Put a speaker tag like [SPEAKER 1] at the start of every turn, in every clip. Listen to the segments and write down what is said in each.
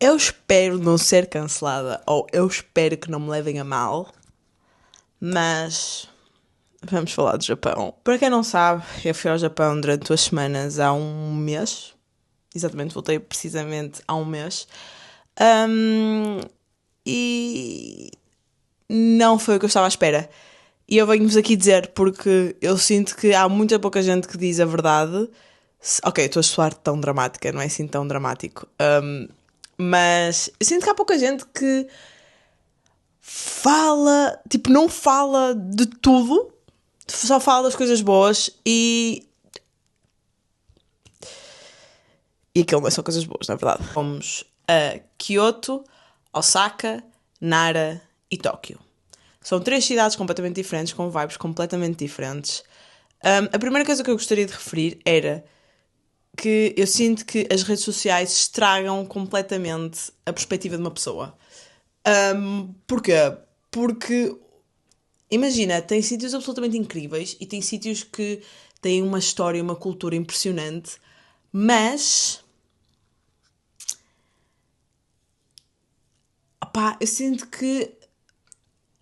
[SPEAKER 1] Eu espero não ser cancelada, ou eu espero que não me levem a mal, mas vamos falar do Japão. Para quem não sabe, eu fui ao Japão durante 2 semanas há um mês. Exatamente, voltei precisamente há um mês. E não foi o que eu estava à espera. E eu venho-vos aqui dizer porque eu sinto que há muita pouca gente que diz a verdade. Ok, estou a soar tão dramática, não é assim tão dramático. Mas eu sinto que há pouca gente que fala, tipo, não fala de tudo, só fala das coisas boas e aquilo não é só coisas boas, na verdade. Fomos a Kyoto, Osaka, Nara e Tóquio. São 3 cidades completamente diferentes, com vibes completamente diferentes. A primeira coisa que eu gostaria de referir era que eu sinto que as redes sociais estragam completamente a perspectiva de uma pessoa. Porquê? Porque, imagina, tem sítios absolutamente incríveis e tem sítios que têm uma história, uma cultura impressionante, mas opá, eu sinto que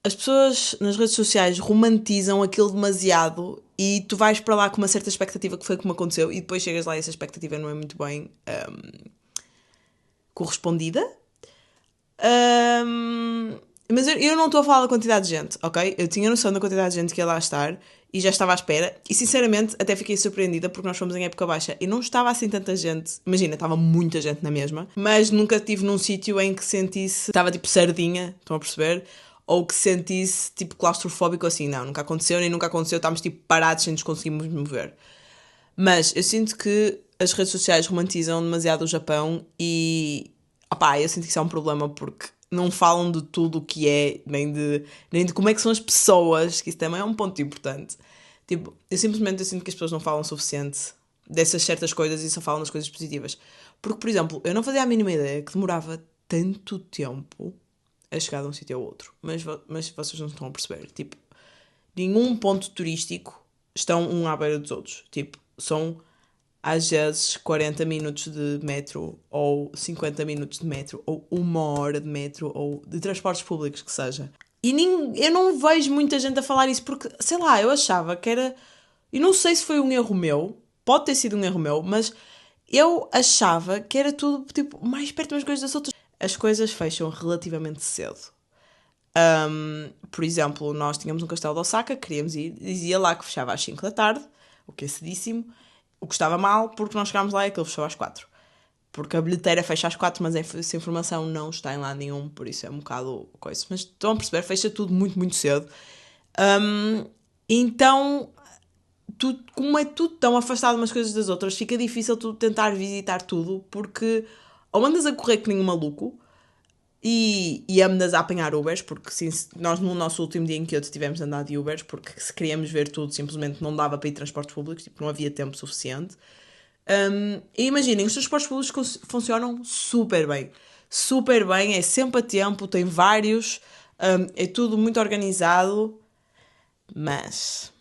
[SPEAKER 1] as pessoas nas redes sociais romantizam aquilo demasiado e tu vais para lá com uma certa expectativa, que foi como aconteceu, e depois chegas lá e essa expectativa não é muito bem correspondida. Mas eu não estou a falar da quantidade de gente, ok? Eu tinha noção da quantidade de gente que ia lá estar e já estava à espera. E sinceramente até fiquei surpreendida porque nós fomos em época baixa e não estava assim tanta gente. Imagina, estava muita gente na mesma, mas nunca estive num sítio em que sentisse, estava tipo sardinha, estão a perceber? Ou que sentisse tipo claustrofóbico assim. Não, nunca aconteceu, nem nunca aconteceu, estávamos tipo parados sem nos conseguirmos mover. Mas eu sinto que as redes sociais romantizam demasiado o Japão e opá, eu sinto que isso é um problema porque não falam de tudo o que é, nem de como é que são as pessoas, que isso também é um ponto importante. Tipo, eu sinto que as pessoas não falam o suficiente dessas certas coisas e só falam das coisas positivas. Porque, por exemplo, eu não fazia a mínima ideia que demorava tanto tempo a chegar de um sítio ao outro. Mas vocês não estão a perceber. Tipo, nenhum ponto turístico estão um à beira dos outros. Tipo, são às vezes 40 minutos de metro, ou 50 minutos de metro, ou 1 hora de metro, ou de transportes públicos que seja. E eu não vejo muita gente a falar isso porque, sei lá, eu achava que era. E não sei se foi um erro meu, pode ter sido um erro meu, mas eu achava que era tudo tipo mais perto umas coisas das outras. As coisas fecham relativamente cedo. Por exemplo, nós tínhamos um castelo de Osaka, queríamos ir, dizia lá que fechava às 5 da tarde, o que é cedíssimo, o que estava mal, porque nós chegámos lá e aquilo fechou às 4. Porque a bilheteira fecha às 4, mas essa informação não está em lado nenhum, por isso é um bocado coisa. Mas estão a perceber, fecha tudo muito, muito cedo. Então, como é tudo tão afastado umas coisas das outras, fica difícil tu tentar visitar tudo, porque ou andas a correr que nem um maluco, e andas a apanhar Ubers, porque sim, nós no nosso último dia em Kyoto tivemos de andar de Ubers, porque se queríamos ver tudo simplesmente não dava para ir de transportes públicos, tipo, não havia tempo suficiente. E imaginem, os transportes públicos funcionam super bem. Super bem, é sempre a tempo, tem vários, é tudo muito organizado, mas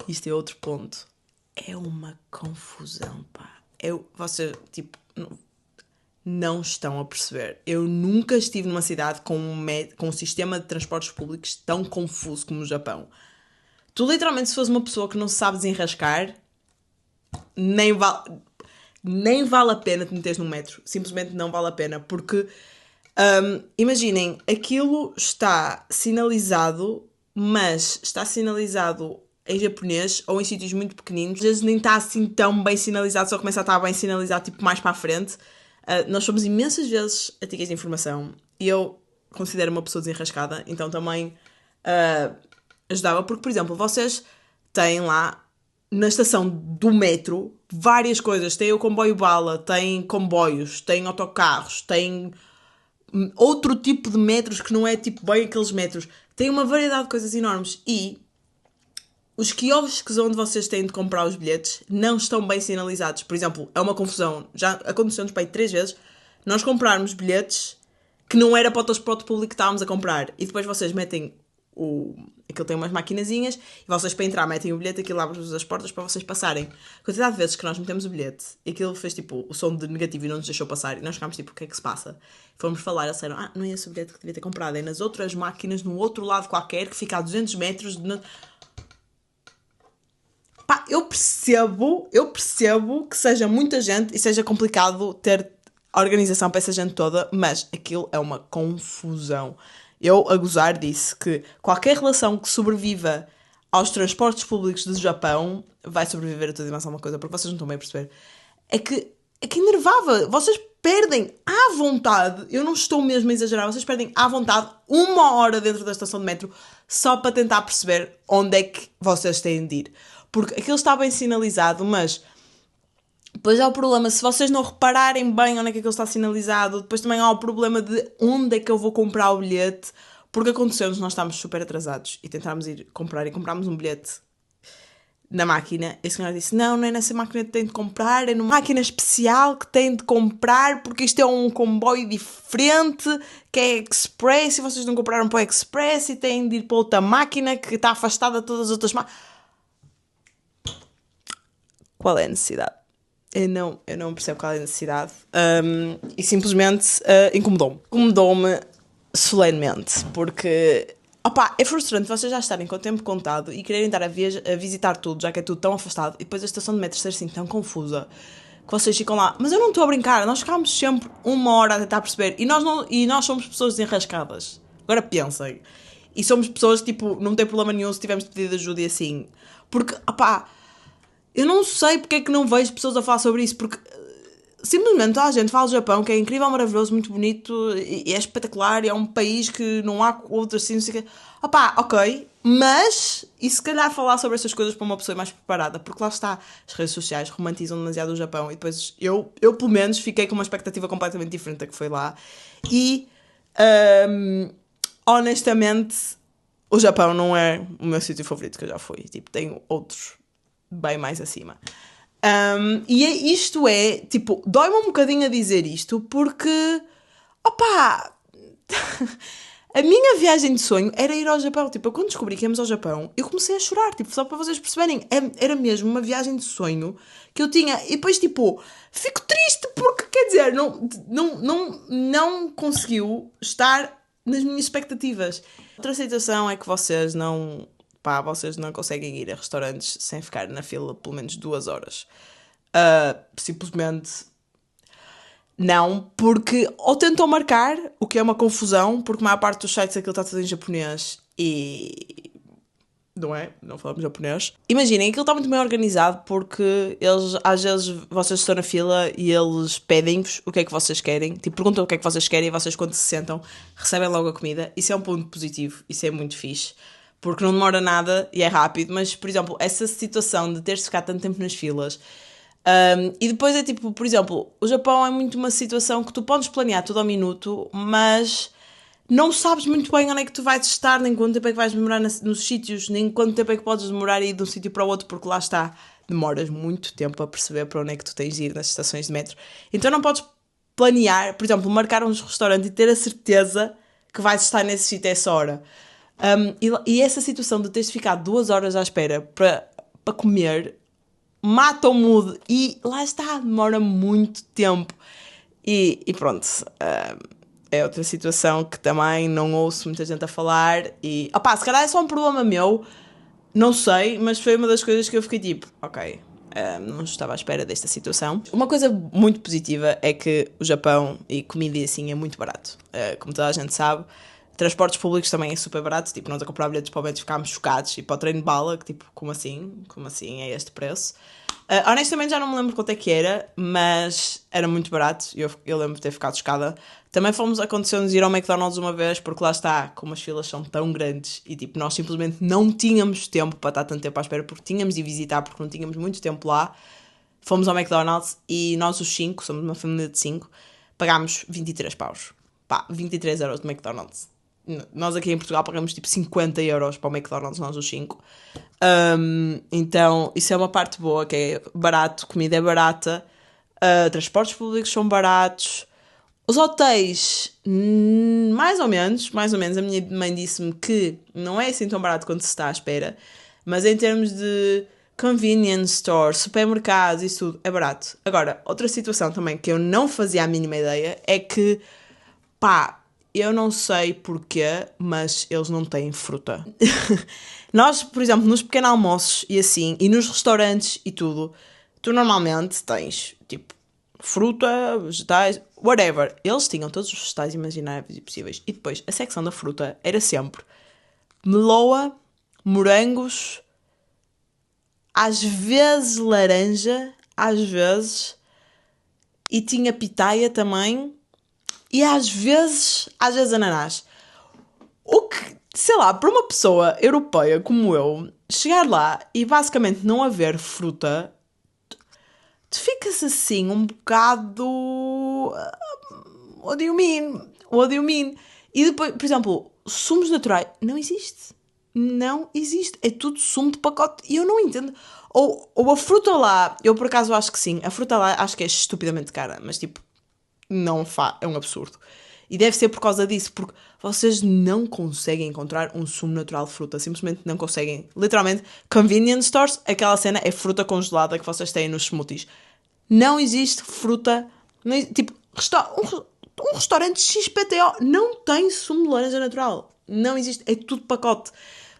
[SPEAKER 1] isto é outro ponto. É uma confusão, pá. Você, tipo, não estão a perceber. Eu nunca estive numa cidade com um sistema de transportes públicos tão confuso como o Japão. Tu literalmente, se fores uma pessoa que não se sabe desenrascar, nem vale, nem vale a pena te meteres num metro. Simplesmente não vale a pena. Porque, imaginem, aquilo está sinalizado, mas está sinalizado em japonês ou em sítios muito pequeninos. Às vezes nem está assim tão bem sinalizado, só começa a estar bem sinalizado tipo mais para a frente. Nós somos imensas vezes antigas de informação e eu considero uma pessoa desenrascada, então também ajudava, porque, por exemplo, vocês têm lá na estação do metro várias coisas. Tem o comboio bala, tem comboios, tem autocarros, tem outro tipo de metros que não é tipo bem aqueles metros. Tem uma variedade de coisas enormes e os quiosques onde vocês têm de comprar os bilhetes não estão bem sinalizados. Por exemplo, é uma confusão. Já aconteceu-nos para aí 3 vezes nós comprarmos bilhetes que não era para o transporte público que estávamos a comprar. E depois vocês metem Aquilo tem umas maquinazinhas e vocês para entrar metem o bilhete, aquilo abre-vos as portas para vocês passarem. A quantidade de vezes que nós metemos o bilhete e aquilo fez tipo o som de negativo e não nos deixou passar e nós ficámos tipo, o que é que se passa? Fomos falar, eles disseram, não é esse o bilhete que devia ter comprado, é nas outras máquinas, no outro lado qualquer, que fica a 200 metros de... Pá, eu percebo que seja muita gente e seja complicado ter organização para essa gente toda, mas aquilo é uma confusão. Eu, a gozar, disse que qualquer relação que sobreviva aos transportes públicos do Japão vai sobreviver a tudo e mais alguma coisa, porque vocês não estão bem a perceber. É que enervava. Vocês perdem à vontade, eu não estou mesmo a exagerar, vocês perdem à vontade 1 hora dentro da estação de metro só para tentar perceber onde é que vocês têm de ir. Porque aquilo está bem sinalizado, mas depois há o problema, se vocês não repararem bem onde é que aquilo está sinalizado, depois também há o problema de onde é que eu vou comprar o bilhete, porque aconteceu-nos, nós estávamos super atrasados e tentámos ir comprar e comprámos um bilhete na máquina. E a senhora disse, não é nessa máquina que tem de comprar, é numa máquina especial que tem de comprar, porque isto é um comboio diferente, que é express, e vocês não compraram para o express e têm de ir para outra máquina que está afastada de todas as outras máquinas. Qual é a necessidade? Eu não percebo qual é a necessidade. E simplesmente incomodou-me. Incomodou-me solenemente. Porque, é frustrante vocês já estarem com o tempo contado e quererem estar a visitar tudo, já que é tudo tão afastado, e depois a estação de metro ser assim tão confusa, que vocês ficam lá. Mas eu não estou a brincar, nós ficámos sempre 1 hora a tentar perceber. E nós somos pessoas desenrascadas. Agora pensem. E somos pessoas, tipo, não tem problema nenhum se tivermos de pedir ajuda e assim. Porque, eu não sei porque é que não vejo pessoas a falar sobre isso, porque simplesmente a gente fala do Japão, que é incrível, maravilhoso, muito bonito, e é espetacular, e é um país que não há outro assim, não sei o quê. Ok, mas, e se calhar falar sobre essas coisas para uma pessoa mais preparada, porque lá está, as redes sociais romantizam demasiado o Japão, e depois eu pelo menos, fiquei com uma expectativa completamente diferente da que foi lá, e, honestamente, o Japão não é o meu sítio favorito que eu já fui, tipo, tenho outros bem mais acima. Isto é, tipo, dói-me um bocadinho a dizer isto, porque, a minha viagem de sonho era ir ao Japão. Tipo, eu quando descobri que íamos ao Japão, eu comecei a chorar, tipo, só para vocês perceberem, era mesmo uma viagem de sonho que eu tinha, e depois, tipo, fico triste porque, quer dizer, não conseguiu estar nas minhas expectativas. Outra situação é que vocês não conseguem ir a restaurantes sem ficar na fila pelo menos 2 horas. Simplesmente não, porque ou tentam marcar, o que é uma confusão, porque a maior parte dos sites aquilo está tudo em japonês e... Não falamos japonês. Imaginem, aquilo está muito bem organizado porque eles, às vezes, vocês estão na fila e eles pedem-vos o que é que vocês querem. Tipo, perguntam o que é que vocês querem e vocês, quando se sentam, recebem logo a comida. Isso é um ponto positivo, isso é muito fixe. Porque não demora nada e é rápido, mas, por exemplo, essa situação de ter-se ficado tanto tempo nas filas, e depois é tipo, por exemplo, o Japão é muito uma situação que tu podes planear tudo ao minuto, mas não sabes muito bem onde é que tu vais estar, nem quanto tempo é que vais demorar nos sítios, nem quanto tempo é que podes demorar a ir de um sítio para o outro, porque lá está, demoras muito tempo a perceber para onde é que tu tens de ir nas estações de metro. Então não podes planear, por exemplo, marcar um restaurante e ter a certeza que vais estar nesse sítio a essa hora. E essa situação de teres ficado 2 horas à espera para comer mata o mood e lá está, demora muito tempo e pronto, é outra situação que também não ouço muita gente a falar e se calhar é só um problema meu, não sei, mas foi uma das coisas que eu fiquei tipo, ok, não estava à espera desta situação. Uma coisa muito positiva é que o Japão e comida assim é muito barato, como toda a gente sabe. Transportes públicos também é super barato, tipo, nós a comprar bilhetes para o metro ficámos chocados, e para o trem de bala, que tipo, como assim é este preço? Honestamente já não me lembro quanto é que era, mas era muito barato, e eu lembro de ter ficado chocada. Também aconteceu-nos ir ao McDonald's uma vez, porque lá está, como as filas são tão grandes, e tipo, nós simplesmente não tínhamos tempo para estar tanto tempo à espera, porque tínhamos de visitar, porque não tínhamos muito tempo lá. Fomos ao McDonald's, e nós os 5, somos uma família de 5, pagámos 23 paus. 23 euros de McDonald's. Nós aqui em Portugal pagamos tipo 50 euros para o McDonald's, nós os 5. Então, isso é uma parte boa, que é barato, comida é barata, transportes públicos são baratos, Os hotéis, mais ou menos, a minha mãe disse-me que não é assim tão barato quanto se está à espera, mas em termos de convenience store, supermercados, isso tudo, é barato. Agora, outra situação também que eu não fazia a mínima ideia é que, pá, eu não sei porquê, mas eles não têm fruta. Nós, por exemplo, nos pequenos almoços e assim, e nos restaurantes e tudo, tu normalmente tens, tipo, fruta, vegetais, whatever. Eles tinham todos os vegetais imagináveis e possíveis. E depois, a secção da fruta era sempre meloa, morangos, às vezes laranja, às vezes, e tinha pitaia também, e às vezes ananás. O que, sei lá, para uma pessoa europeia como eu, chegar lá e basicamente não haver fruta, tu ficas assim um bocado. What do you mean? What do you mean? E depois, por exemplo, sumos naturais. Não existe. Não existe. É tudo sumo de pacote. E eu não entendo. Ou a fruta lá, eu por acaso acho que sim. A fruta lá acho que é estupidamente cara. Mas tipo, não faz. É um absurdo. E deve ser por causa disso, porque vocês não conseguem encontrar um sumo natural de fruta. Simplesmente não conseguem. Literalmente, convenience stores, aquela cena é fruta congelada que vocês têm nos smoothies. Não existe fruta. Não existe, tipo, um restaurante XPTO não tem sumo de laranja natural. Não existe. É tudo pacote.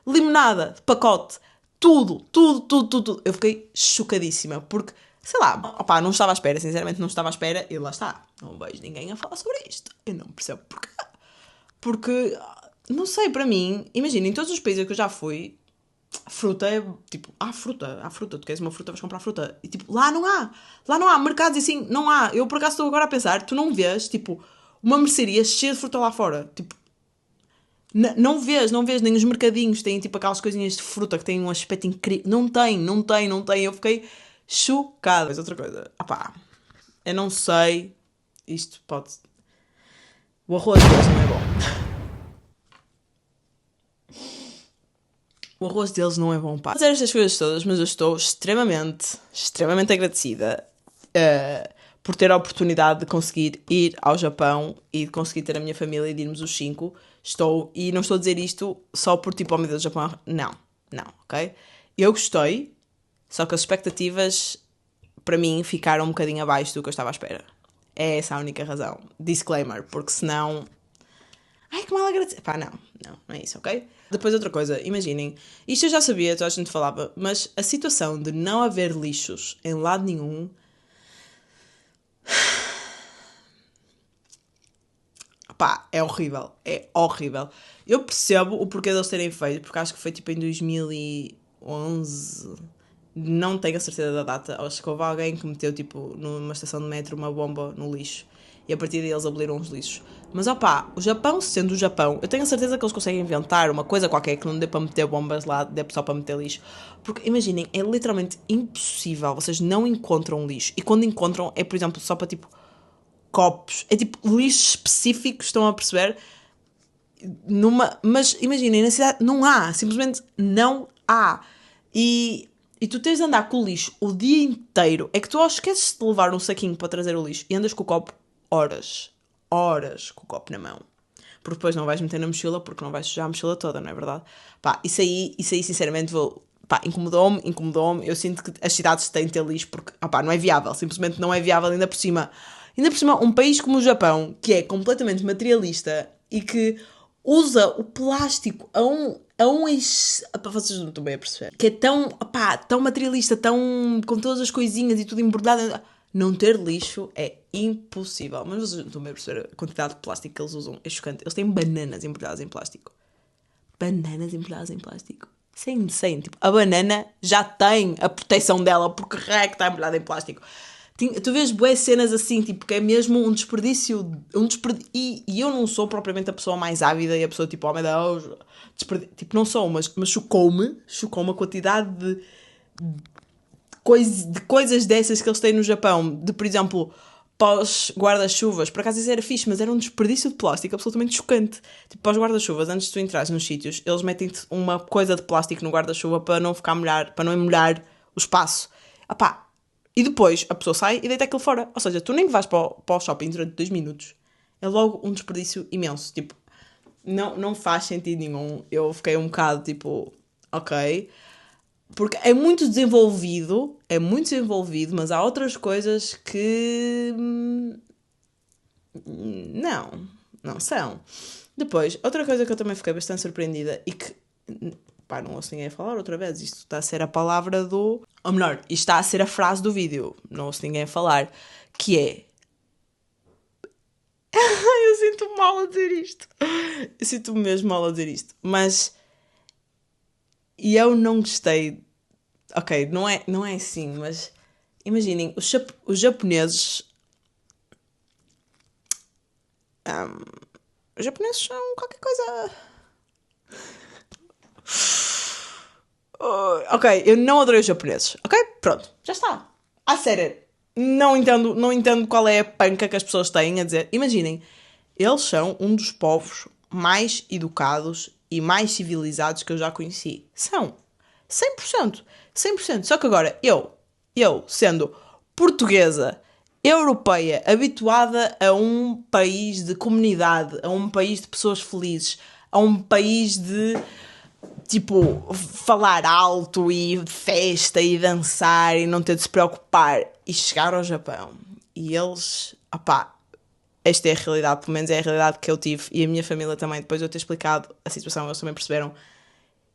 [SPEAKER 1] Limonada de pacote. Tudo, tudo, tudo, tudo, tudo. Eu fiquei chocadíssima, porque, sei lá, opá, não estava à espera, sinceramente não estava à espera, e lá está. Não vejo ninguém a falar sobre isto. Eu não percebo porquê. Porque, não sei, para mim, imagina, em todos os países que eu já fui, fruta é tipo, há fruta, tu queres uma fruta, vais comprar fruta. E tipo, lá não há, mercados e assim, não há. Eu por acaso estou agora a pensar, tu não vês, tipo, uma mercearia cheia de fruta lá fora. Tipo, não vês, nem os mercadinhos têm tipo aquelas coisinhas de fruta que têm um aspecto incrível. Não tem. Eu fiquei chocada. Mas outra coisa, eu não sei, isto pode. O arroz deles não é bom. O arroz deles não é bom, pá. Fazer estas coisas todas, mas eu estou extremamente agradecida por ter a oportunidade de conseguir ir ao Japão e de conseguir ter a minha família e de irmos os 5. E não estou a dizer isto só por tipo, oh meu Deus, o Japão. Não, ok? Eu gostei, só que as expectativas para mim ficaram um bocadinho abaixo do que eu estava à espera. É essa a única razão. Disclaimer, porque senão. Ai, que mal agradecer. Pá, não é isso, ok? Depois outra coisa, imaginem, isto eu já sabia, toda a gente falava, mas a situação de não haver lixos em lado nenhum, pá, é horrível, é horrível. Eu percebo o porquê deles terem feito, porque acho que foi tipo em 2011, não tenho a certeza da data, acho que houve alguém que meteu tipo numa estação de metro uma bomba no lixo e a partir daí eles aboliram os lixos. Mas opá, o Japão sendo o Japão, eu tenho a certeza que eles conseguem inventar uma coisa qualquer que não dê para meter bombas lá, dê só para meter lixo. Porque imaginem, é literalmente impossível, vocês não encontram lixo. E quando encontram é, por exemplo, só para tipo copos, é tipo lixos específicos, estão a perceber? Mas imaginem, na cidade não há, simplesmente não há. E tu tens de andar com o lixo o dia inteiro. É que tu esqueces de levar um saquinho para trazer o lixo e andas com o copo horas com o copo na mão. Porque depois não vais meter na mochila porque não vais sujar a mochila toda, não é verdade? Pá, isso aí sinceramente pá, incomodou-me. Eu sinto que as cidades têm de ter lixo porque, não é viável, simplesmente não é viável ainda por cima. Ainda por cima, um país como o Japão, que é completamente materialista e que usa o plástico para vocês não estão bem a perceber. Que é tão materialista, tão com todas as coisinhas e tudo embordado. Não ter lixo é impossível. Mas vocês não estão bem a perceber a quantidade de plástico que eles usam. É chocante. Eles têm bananas embrulhadas em plástico. Bananas embrulhadas em plástico. Isso é insane. Tipo, a banana já tem a proteção dela porque é que está embrulhada em plástico. Tu vês boas cenas assim, tipo, que é mesmo um desperdício. E eu não sou propriamente a pessoa mais ávida e a pessoa tipo, oh meu Deus, tipo, não sou, mas chocou-me a quantidade de coisas dessas que eles têm no Japão. De, por exemplo, pós guarda-chuvas. Por acaso isso era fixe, mas era um desperdício de plástico absolutamente chocante. Tipo, pós guarda-chuvas, antes de tu entrares nos sítios, eles metem-te uma coisa de plástico no guarda-chuva para não ficar molhar, para não molhar o espaço. E depois a pessoa sai e deita aquilo fora. Ou seja, tu nem vais para o shopping durante 2 minutos. é logo um desperdício imenso. Tipo, não faz sentido nenhum. Eu fiquei um bocado tipo, ok. Porque é muito desenvolvido, mas há outras coisas que não são. Depois, outra coisa que eu também fiquei bastante surpreendida e que, pá, não ouço ninguém falar outra vez, isto está a ser a palavra do... Ou melhor, isto está a ser a frase do vídeo, não ouço ninguém falar, que é... Eu sinto-me mal a dizer isto. Eu sinto-me mesmo mal a dizer isto. Mas... E eu não gostei... Ok, não é assim, mas... Imaginem, os japoneses... Os japoneses são qualquer coisa... Ok, eu não adorei os japoneses. Ok? Pronto, já está. À sério. Não entendo qual é a panca que as pessoas têm a dizer. Imaginem, eles são um dos povos mais educados e mais civilizados que eu já conheci. São. 100%. 100%. Só que agora, eu sendo portuguesa, europeia, habituada a um país de comunidade, a um país de pessoas felizes, a um país de tipo, falar alto e festa e dançar e não ter de se preocupar e chegar ao Japão e eles, opá, esta é a realidade, pelo menos é a realidade que eu tive e a minha família também, depois de eu ter explicado a situação, eles também perceberam,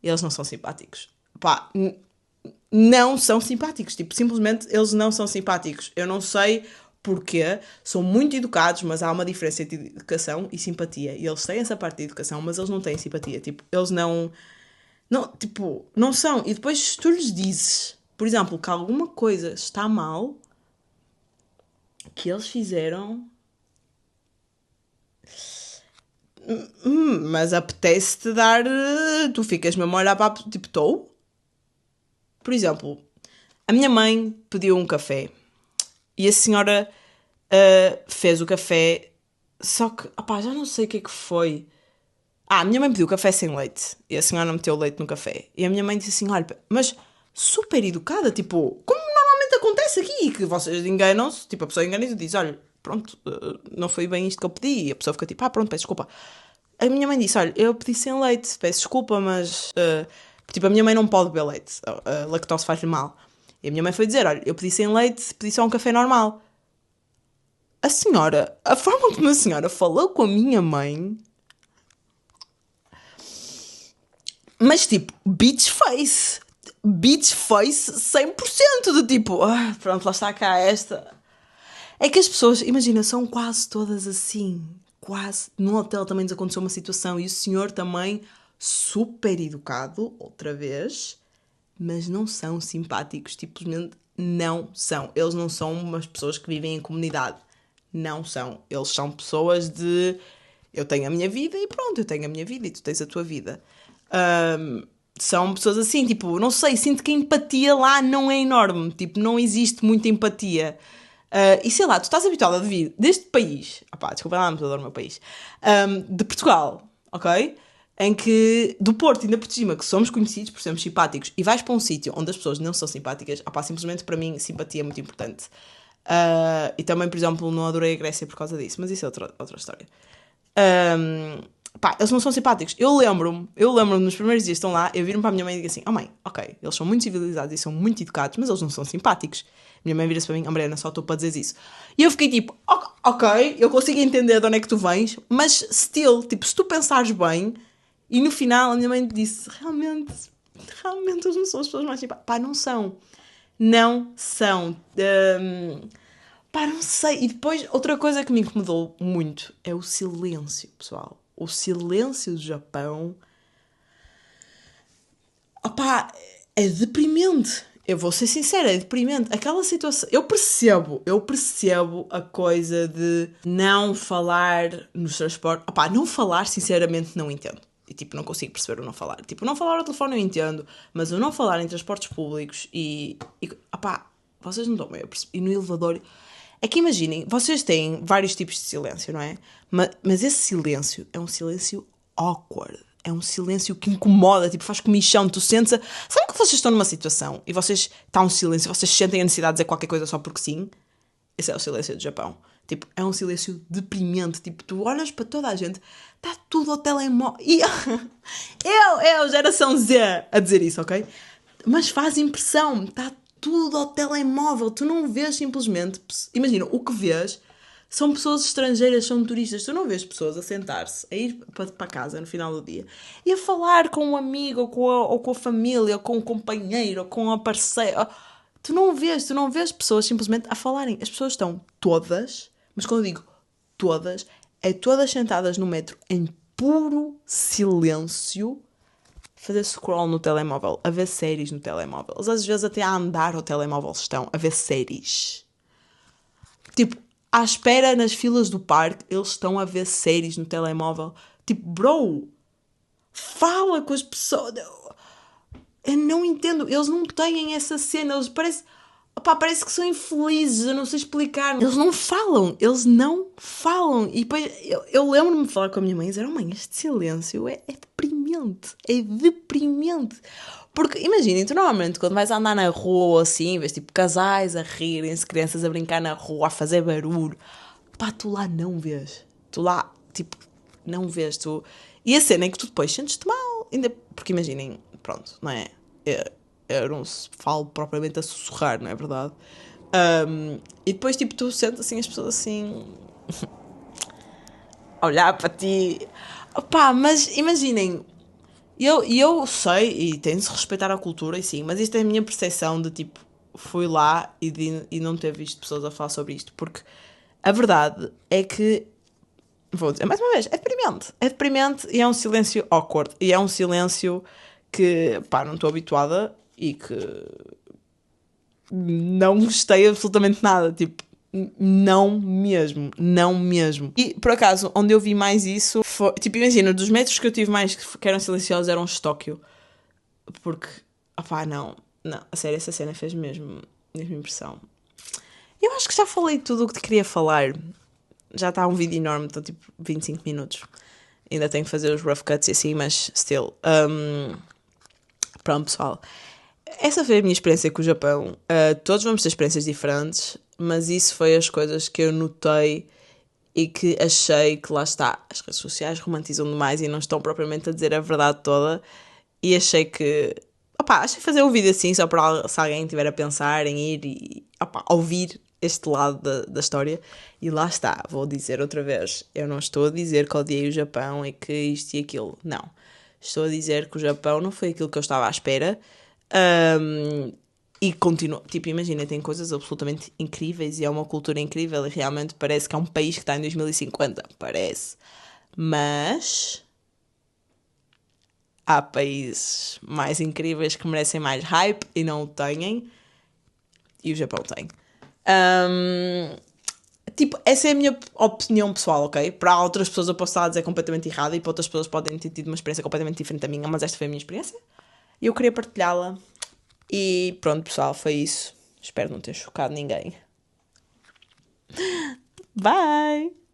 [SPEAKER 1] eles não são simpáticos, opá, não são simpáticos, tipo, simplesmente eles não são simpáticos, eu não sei porquê, são muito educados, mas há uma diferença entre educação e simpatia, e eles têm essa parte de educação, mas eles não têm simpatia, tipo, eles não, tipo, não são. E depois, se tu lhes dizes, por exemplo, que alguma coisa está mal, que eles fizeram, mas apetece-te dar. Tu ficas mesmo a olhar para tipo, estou. Por exemplo, a minha mãe pediu um café e a senhora fez o café, só que, opá, já não sei o que é que foi. A minha mãe pediu café sem leite e a senhora meteu leite no café. E a minha mãe disse assim: olha, mas super educada, tipo, como normalmente acontece aqui, que vocês enganam-se, tipo, a pessoa engana-se e diz: olha, pronto, não foi bem isto que eu pedi. E a pessoa fica tipo: pronto, peço desculpa. A minha mãe disse: olha, eu pedi sem leite, peço desculpa, mas. Tipo, a minha mãe não pode beber leite, a lactose faz-lhe mal. E a minha mãe foi dizer: olha, eu pedi sem leite, pedi só um café normal. A forma como a senhora falou com a minha mãe. Mas tipo, beach face. Beach face 100% do tipo, pronto, lá está cá esta. É que as pessoas, imagina, são quase todas assim. Quase. No hotel também nos aconteceu uma situação e o senhor também super educado, outra vez, mas não são simpáticos, simplesmente não são. Eles não são umas pessoas que vivem em comunidade. Não são. Eles são pessoas de eu tenho a minha vida e pronto, eu tenho a minha vida e tu tens a tua vida. São pessoas assim, tipo, não sei, sinto que a empatia lá não é enorme, tipo, não existe muita empatia. E sei lá, tu estás habituado a vir deste país, desculpa lá, mas eu adoro o meu país, de Portugal, ok? Em que, do Porto, ainda por cima, que somos conhecidos por sermos simpáticos, e vais para um sítio onde as pessoas não são simpáticas, simplesmente para mim, simpatia é muito importante. E também, por exemplo, não adorei a Grécia por causa disso, mas isso é outra história. Eles não são simpáticos. Eu lembro-me nos primeiros dias estão lá, eu viro-me para a minha mãe e digo assim: oh mãe, ok, eles são muito civilizados e são muito educados, mas eles não são simpáticos. Minha mãe vira-se para mim: oh Mariana, só estou para dizer isso. E eu fiquei tipo: ok, eu consigo entender de onde é que tu vens, mas still, tipo, se tu pensares bem, e no final a minha mãe disse: realmente eles não são as pessoas mais simpáticas. Não são. Não são. Não sei. E depois, outra coisa que me incomodou muito é o silêncio, pessoal. O silêncio do Japão. É deprimente. Eu vou ser sincera, é deprimente. Aquela situação. Eu percebo a coisa de não falar nos transportes. Não falar, sinceramente, não entendo. E tipo, não consigo perceber o não falar. Tipo, não falar ao telefone eu entendo, mas o não falar em transportes públicos vocês não estão bem a perceber. E no elevador. É que imaginem, vocês têm vários tipos de silêncio, não é? Mas esse silêncio é um silêncio awkward. É um silêncio que incomoda, tipo, faz comichão, tu sentes... Sabe que vocês estão numa situação e está um silêncio, vocês sentem a necessidade de dizer qualquer coisa só porque sim? Esse é o silêncio do Japão. Tipo, é um silêncio deprimente. Tipo, tu olhas para toda a gente, está tudo ao telemóvel. E eu, geração Z, a dizer isso, ok? Mas faz impressão, está tudo ao telemóvel. Tu não vês simplesmente. Imagina, o que vês são pessoas estrangeiras, são turistas. Tu não vês pessoas a sentar-se, a ir para casa no final do dia e a falar com um amigo, ou com a família, ou com um companheiro, ou com a parceira. Tu não vês pessoas simplesmente a falarem. As pessoas estão todas, mas quando eu digo todas, é todas sentadas no metro em puro silêncio, fazer scroll no telemóvel, a ver séries no telemóvel. Eles às vezes até a andar ao telemóvel estão, a ver séries. Tipo, à espera nas filas do parque, eles estão a ver séries no telemóvel. Tipo, bro, fala com as pessoas. Eu não entendo. Eles não têm essa cena. Eles parece que são infelizes. Eu não sei explicar. Eles não falam. Eles não falam. E depois eu lembro-me de falar com a minha mãe e dizer: oh mãe, este silêncio é deprimente. É deprimente. Porque imaginem, tu normalmente quando vais andar na rua ou assim, vês tipo casais a rirem-se, crianças a brincar na rua, a fazer barulho. Pá, tu lá não vês. Tu lá, tipo, não vês. E a cena é que tu depois sentes-te mal. Ainda. Porque imaginem, pronto, não é? Eu não falo propriamente a sussurrar, não é verdade? E depois, tipo, tu sentes assim as pessoas assim. A olhar para ti. Opá, mas imaginem. Eu sei, e tem de se respeitar a cultura, e sim, mas isto é a minha percepção de tipo, fui lá e não ter visto pessoas a falar sobre isto, porque a verdade é que, vou dizer mais uma vez, é deprimente e é um silêncio awkward, e é um silêncio que, pá, não estou habituada e que não gostei absolutamente nada, tipo, não mesmo, não mesmo. E por acaso, onde eu vi mais isso foi, tipo, imagina, dos metros que eu tive mais que eram silenciosos eram os de Tóquio, porque, opá, não, a sério, essa cena fez mesmo impressão. Eu acho que já falei tudo o que te queria falar. Já está um vídeo enorme, está tipo 25 minutos. Ainda tenho que fazer os rough cuts e assim, mas still. Pronto, pessoal. Essa foi a minha experiência com o Japão. Todos vamos ter experiências diferentes, mas isso foi as coisas que eu notei e que achei que lá está. As redes sociais romantizam demais e não estão propriamente a dizer a verdade toda. E achei que. Opá, achei fazer um vídeo assim só para se alguém estiver a pensar em ir e ouvir este lado da história. E lá está, vou dizer outra vez. Eu não estou a dizer que odiei o Japão e que isto e aquilo. Não. Estou a dizer que o Japão não foi aquilo que eu estava à espera. E continua, tipo, imagina, tem coisas absolutamente incríveis e é uma cultura incrível e realmente parece que é um país que está em 2050, parece. Mas há países mais incríveis que merecem mais hype e não o têm, e o Japão tem. Tipo, essa é a minha opinião pessoal, ok? Para outras pessoas eu posso estar a dizer completamente errada e para outras pessoas podem ter tido uma experiência completamente diferente da minha, mas esta foi a minha experiência e eu queria partilhá-la. E pronto, pessoal, foi isso. Espero não ter chocado ninguém. Bye!